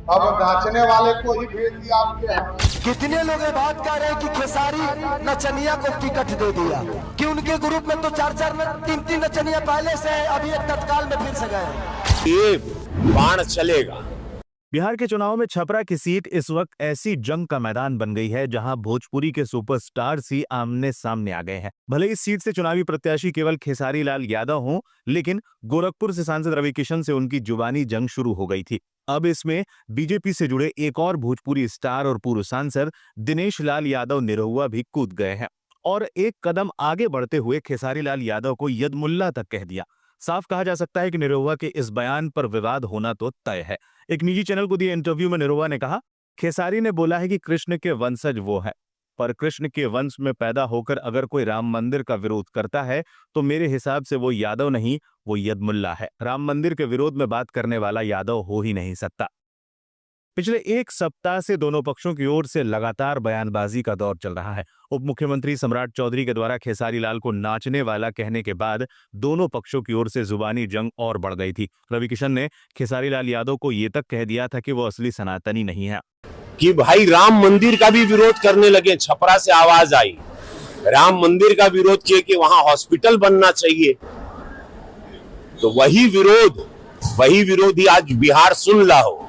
अब नाचने वाले को ही भेज दिया आपके यहाँ। कितने लोग ये बात कर रहे हैं कि खेसारी नचनिया को टिकट दे दिया, कि उनके ग्रुप में तो 4-4 3-3 नचनिया पहले से है, अभी एक तत्काल में फिर से गए। ये बाण चलेगा। बिहार के चुनाव में छपरा की सीट इस वक्त ऐसी जंग का मैदान बन गई है जहां भोजपुरी के सुपरस्टार्स ही आमने सामने आ गए हैं। भले इस सीट से चुनावी प्रत्याशी केवल खेसारी लाल यादव हों, लेकिन गोरखपुर से सांसद रवि किशन से उनकी जुबानी जंग शुरू हो गई थी। अब इसमें बीजेपी से जुड़े एक और भोजपुरी स्टार और पूर्व सांसद दिनेश लाल यादव निरहुआ भी कूद गए हैं और एक कदम आगे बढ़ते हुए खेसारी लाल यादव को यदमुल्ला तक कह दिया। साफ कहा जा सकता है कि निरहुआ के इस बयान पर विवाद होना तो तय है। एक निजी चैनल को दिए इंटरव्यू में निरहुआ ने कहा, खेसारी ने बोला है कि कृष्ण के वंशज वो है, पर कृष्ण के वंश में पैदा होकर अगर कोई राम मंदिर का विरोध करता है तो मेरे हिसाब से वो यादव नहीं, वो यदमुल्ला है। राम मंदिर के विरोध में बात करने वाला यादव हो ही नहीं सकता। पिछले एक सप्ताह से दोनों पक्षों की ओर से लगातार बयानबाजी का दौर चल रहा है। उप मुख्यमंत्री सम्राट चौधरी के द्वारा खेसारी लाल को नाचने वाला कहने के बाद दोनों पक्षों की ओर से जुबानी जंग और बढ़ गई थी। रवि किशन ने खेसारी लाल यादव को ये तक कह दिया था कि वो असली सनातनी नहीं है, कि भाई राम मंदिर का भी विरोध करने लगे। छपरा से आवाज आई, राम मंदिर का विरोध किए कि वहां हॉस्पिटल बनना चाहिए। तो वही विरोधी आज बिहार सुन ला हो,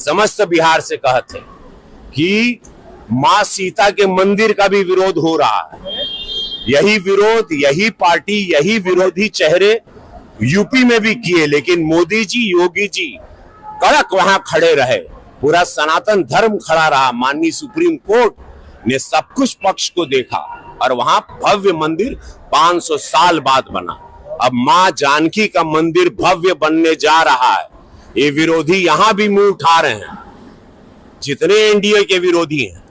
समस्त बिहार से कहते हैं कि मां सीता के मंदिर का भी विरोध हो रहा है। यही विरोध, यही पार्टी, यही विरोधी चेहरे यूपी में भी किए, लेकिन मोदी जी, योगी जी कड़क वहां खड़े रहे। पूरा सनातन धर्म खड़ा रहा। माननीय सुप्रीम कोर्ट ने सब कुछ पक्ष को देखा और वहां भव्य मंदिर 500 साल बाद बना। अब मां जानकी का मंदिर भव्य बनने जा रहा है। ये विरोधी यहां भी मुंह उठा रहे हैं, जितने एनडीए के विरोधी हैं।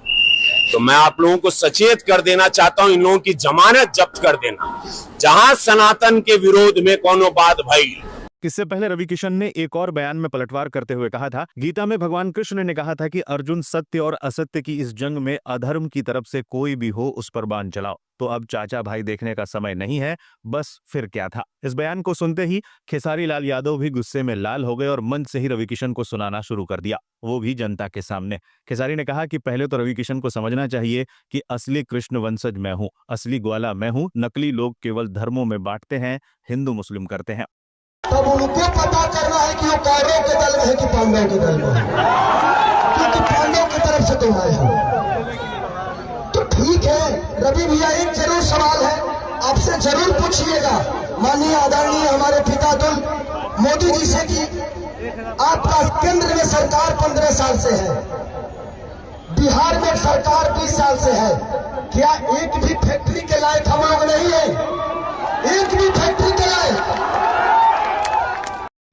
तो मैं आप लोगों को सचेत कर देना चाहता हूं, इन लोगों की जमानत जब्त कर देना। जहां सनातन के विरोध में कोनो बात भई। इससे पहले रवि किशन ने एक और बयान में पलटवार करते हुए कहा था, गीता में भगवान कृष्ण ने कहा था कि अर्जुन सत्य और असत्य की इस जंग में अधर्म की तरफ से कोई भी हो उस पर बाण चलाओ। तो अब चाचा भाई देखने का समय नहीं है, बस फिर क्या था। इस बयान को सुनते ही खेसारी लाल यादव भी गुस्से में लाल हो गए और मंच से ही रवि किशन को सुनाना शुरू कर दिया, वो भी जनता के सामने। खेसारी ने कहा कि पहले तो रवि किशन को समझना चाहिए कि असली कृष्ण वंशज मैं हूं, असली ग्वाला मैं हूं। नकली लोग केवल धर्मों में बांटते हैं, हिंदू मुस्लिम करते हैं। तब उनको पता करना है कि वो कौरव के दल में है कि पांडव के दल में है, क्योंकि पांडव की तरफ से तुम आए हो। तो ठीक है रवि भैया, एक जरूर सवाल है, आपसे जरूर पूछिएगा माननीय आदरणीय हमारे पितातुल मोदी जी से कि आपका केंद्र में सरकार 15 साल से है, बिहार में सरकार 20 साल से है, क्या एक भी फैक्ट्री के लायक हम लोग नहीं है? एक भी फैक्ट्री के लायक?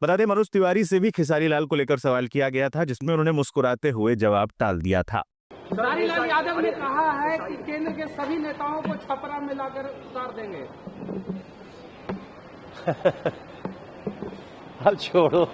बता दें, मनोज तिवारी से भी खेसारी लाल को लेकर सवाल किया गया था, जिसमें उन्होंने मुस्कुराते हुए जवाब टाल दिया था। खेसारी लाल यादव ने कहा है कि केंद्र के सभी नेताओं को छपरा में लाकर उतार देंगे। अब छोड़ो।